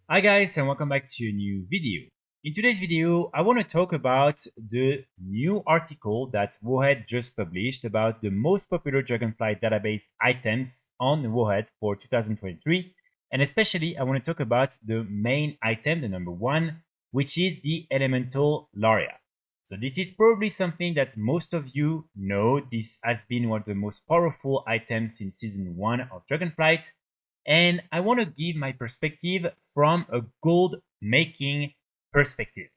Hi guys, and welcome back to a new video. In today's video, I want to talk about the new article that WoW just published about the most popular Dragonflight database items on WoW for 2023. And especially, I want to talk about the main item, the number one, which is the Elemental Lariat. So this is probably something that most of you know. This has been one of the most powerful items in Season 1 of Dragonflight, and I want to give my perspective from a gold making perspective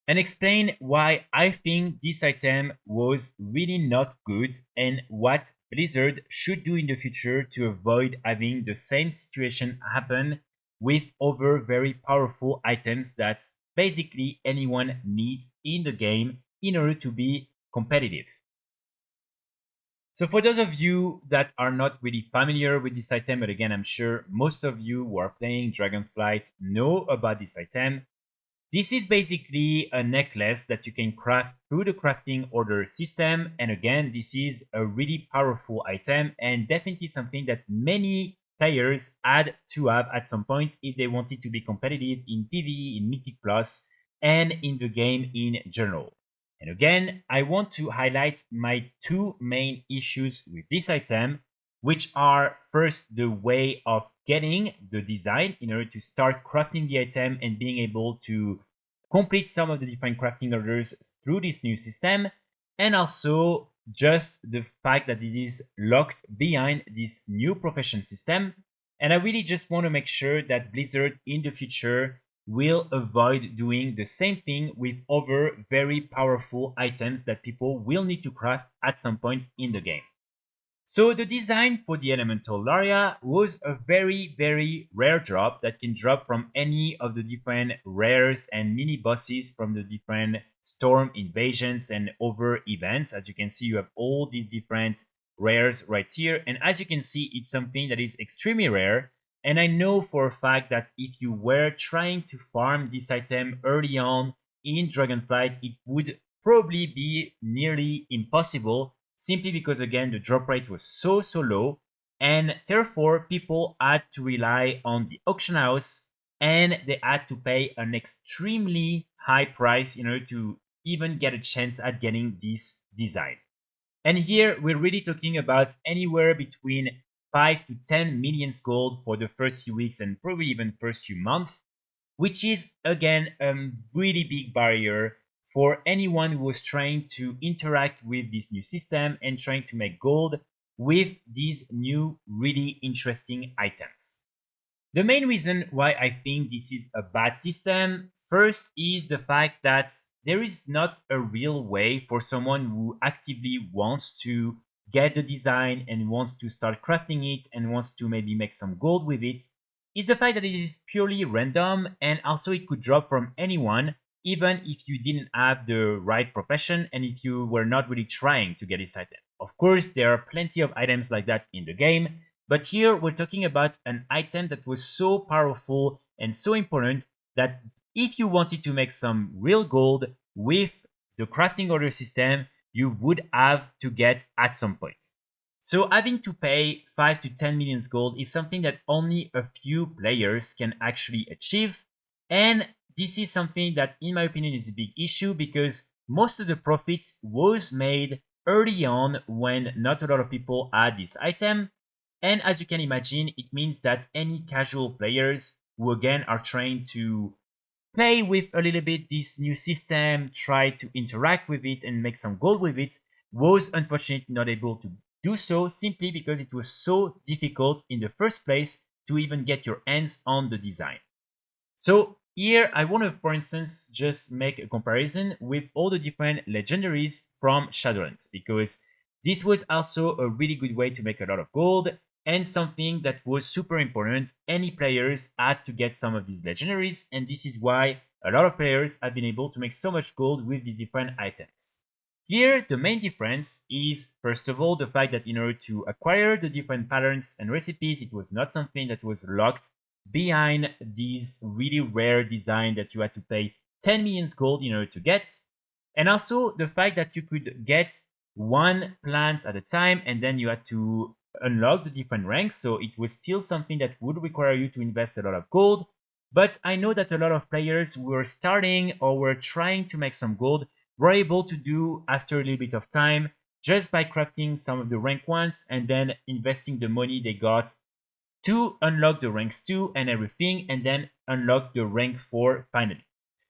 and explain why I think this item was really not good and what Blizzard should do in the future to avoid having the same situation happen with other very powerful items that basically anyone needs in the game in order to be competitive. So for those of you that are not really familiar with this item, but again, I'm sure most of you who are playing Dragonflight know about this item. This is basically a necklace that you can craft through the crafting order system. And again, this is a really powerful item and definitely something that many players had to have at some point if they wanted to be competitive in PvE, in Mythic Plus, and in the game in general. And again, I want to highlight my two main issues with this item, which are first the way of getting the design in order to start crafting the item and being able to complete some of the different crafting orders through this new system, and also just the fact that it is locked behind this new profession system. And I really just want to make sure that Blizzard in the future will avoid doing the same thing with other very powerful items that people will need to craft at some point in the game. So the design for the Elemental Laria was a very rare drop that can drop from any of the different rares and mini bosses from the different storm invasions and other events. As you can see, you have all these different rares right here. And as you can see, it's something that is extremely rare. And I know for a fact that if you were trying to farm this item early on in Dragonflight, it would probably be nearly impossible, simply because again the drop rate was so low, and therefore people had to rely on the auction house and they had to pay an extremely high price in order to even get a chance at getting this design. And here we're really talking about anywhere between 5 to 10 millions gold for the first few weeks and probably even first few months, which is again a really big barrier for anyone who was trying to interact with this new system and trying to make gold with these new really interesting items. The main reason why I think this is a bad system, first, is the fact that there is not a real way for someone who actively wants to get the design and wants to start crafting it and wants to maybe make some gold with it, is the fact that it is purely random, and also it could drop from anyone, even if you didn't have the right profession and if you were not really trying to get this item. Of course, there are plenty of items like that in the game, but here we're talking about an item that was so powerful and so important that if you wanted to make some real gold with the crafting order system, you would have to get at some point. So having to pay 5 to 10 millions gold is something that only a few players can actually achieve. And this is something that, in my opinion, is a big issue because most of the profits was made early on when not a lot of people had this item. And as you can imagine, it means that any casual players who again are trying to play with a little bit this new system, try to interact with it and make some gold with it, was unfortunately not able to do so simply because it was so difficult in the first place to even get your hands on the design. So here I want to, for instance, just make a comparison with all the different legendaries from Shadowlands, because this was also a really good way to make a lot of gold and something that was super important. Any players had to get some of these legendaries, and this is why a lot of players have been able to make so much gold with these different items. Here, the main difference is, first of all, the fact that in order to acquire the different patterns and recipes, it was not something that was locked behind this really rare design that you had to pay 10 millions gold in order to get. And also the fact that you could get one plant at a time and then you had to unlock the different ranks. So it was still something that would require you to invest a lot of gold. But I know that a lot of players who were starting or were trying to make some gold were able to do after a little bit of time just by crafting some of the rank ones and then investing the money they got to unlock the ranks 2 and everything, and then unlock the rank 4 finally.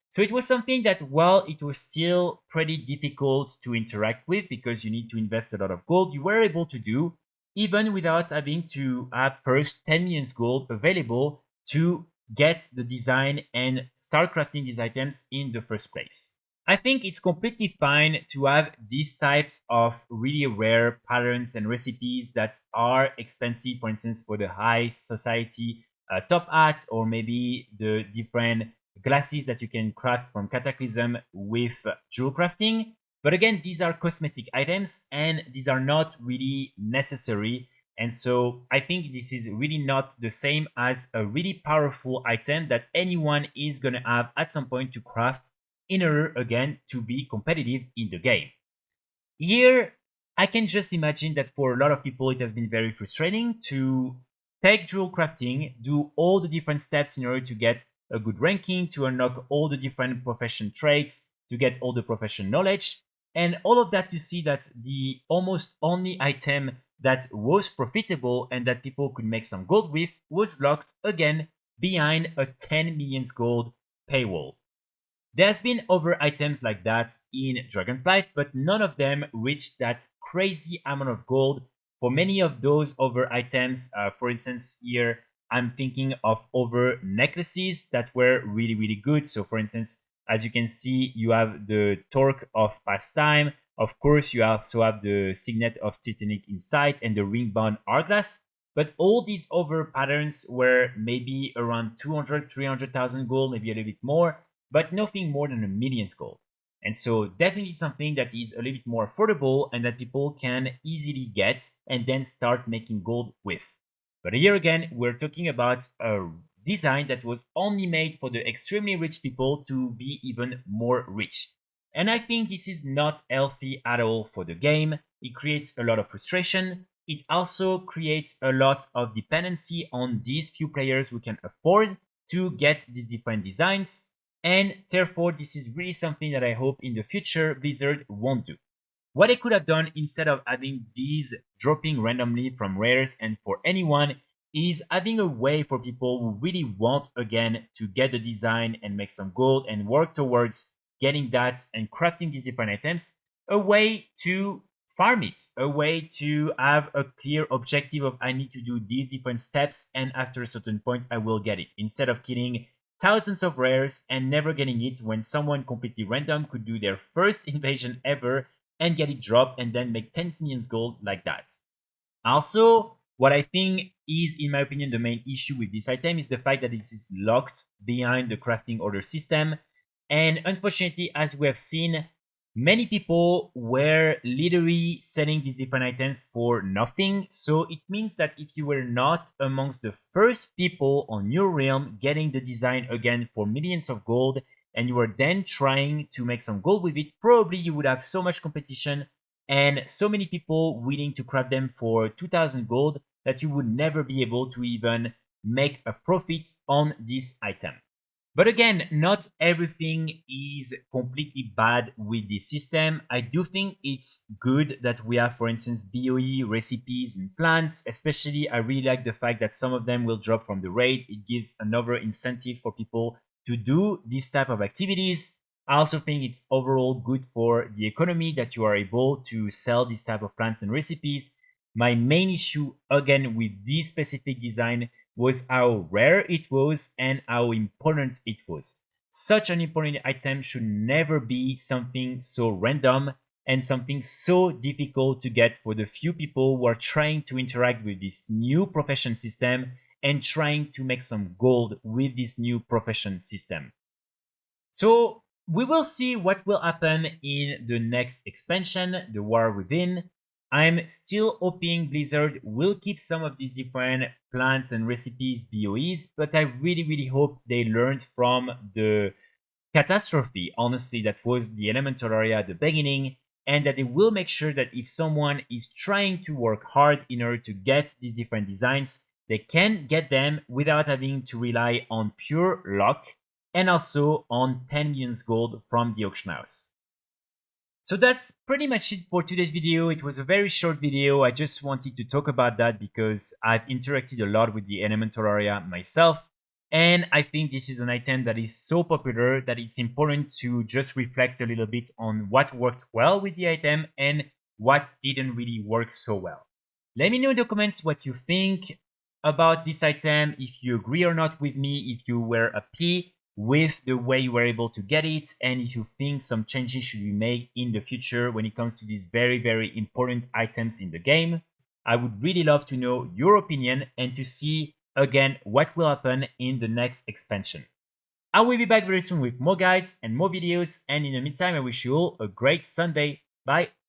So it was something that, while it was still pretty difficult to interact with because you need to invest a lot of gold, you were able to do even without having to have first 10 million gold available to get the design and start crafting these items in the first place. I think it's completely fine to have these types of really rare patterns and recipes that are expensive, for instance, for the high society top hats, or maybe the different glasses that you can craft from Cataclysm with jewel crafting. But again, these are cosmetic items and these are not really necessary. And so I think this is really not the same as a really powerful item that anyone is going to have at some point to craft in order, again, to be competitive in the game. Here, I can just imagine that for a lot of people, it has been very frustrating to take jewel crafting, do all the different steps in order to get a good ranking, to unlock all the different profession traits, to get all the profession knowledge, and all of that to see that the almost only item that was profitable and that people could make some gold with was locked again behind a 10 million gold paywall. There's been other items like that in Dragonflight, but none of them reached that crazy amount of gold. For many of those other items, for instance, here I'm thinking of other necklaces that were really, really good. So, for instance, as you can see, you have the Torque of Pastime. Of course, you also have the Signet of Titanic Insight and the Ringbound Hourglass. But all these other patterns were maybe around 200, 300,000 gold, maybe a little bit more, but nothing more than a million gold. And so definitely something that is a little bit more affordable and that people can easily get and then start making gold with. But here again, we're talking about a design that was only made for the extremely rich people to be even more rich. And I think this is not healthy at all for the game. It creates a lot of frustration. It also creates a lot of dependency on these few players who can afford to get these different designs. And therefore, this is really something that I hope in the future Blizzard won't do. What they could have done instead of having these dropping randomly from rares and for anyone is having a way for people who really want, again, to get the design and make some gold and work towards getting that and crafting these different items, a way to farm it, a way to have a clear objective of I need to do these different steps and after a certain point I will get it, instead of killing thousands of rares and never getting it when someone completely random could do their first invasion ever and get it dropped and then make 10 million gold like that. Also, what I think is, in my opinion, the main issue with this item is the fact that this is locked behind the crafting order system. And unfortunately, as we have seen, many people were literally selling these different items for nothing. So it means that if you were not amongst the first people on your realm getting the design again for millions of gold, and you were then trying to make some gold with it, probably you would have so much competition and so many people willing to craft them for 2000 gold that you would never be able to even make a profit on this item. But again, not everything is completely bad with this system. I do think it's good that we have, for instance, BOE recipes and plants. Especially, I really like the fact that some of them will drop from the raid. It gives another incentive for people to do this type of activities. I also think it's overall good for the economy that you are able to sell this type of plants and recipes. My main issue, again, with this specific design was how rare it was and how important it was. Such an important item should never be something so random and something so difficult to get for the few people who are trying to interact with this new profession system and trying to make some gold with this new profession system. So we will see what will happen in the next expansion, the War Within. I'm still hoping Blizzard will keep some of these different plants and recipes BOEs, but I really, really hope they learned from the catastrophe, honestly, that was the elemental area at the beginning, and that they will make sure that if someone is trying to work hard in order to get these different designs, they can get them without having to rely on pure luck and also on 10 million gold from the auction house. So that's pretty much it for today's video. It was a very short video. I just wanted to talk about that because I've interacted a lot with the elemental area myself. And I think this is an item that is so popular that it's important to just reflect a little bit on what worked well with the item and what didn't really work so well. Let me know in the comments what you think about this item, if you agree or not with me, if you were happy with the way you were able to get it, and if you think some changes should be made in the future when it comes to these very important items in the game. I would really love to know your opinion and to see again what will happen in the next expansion. I will be back very soon with more guides and more videos, and in the meantime I wish you all a great Sunday. Bye!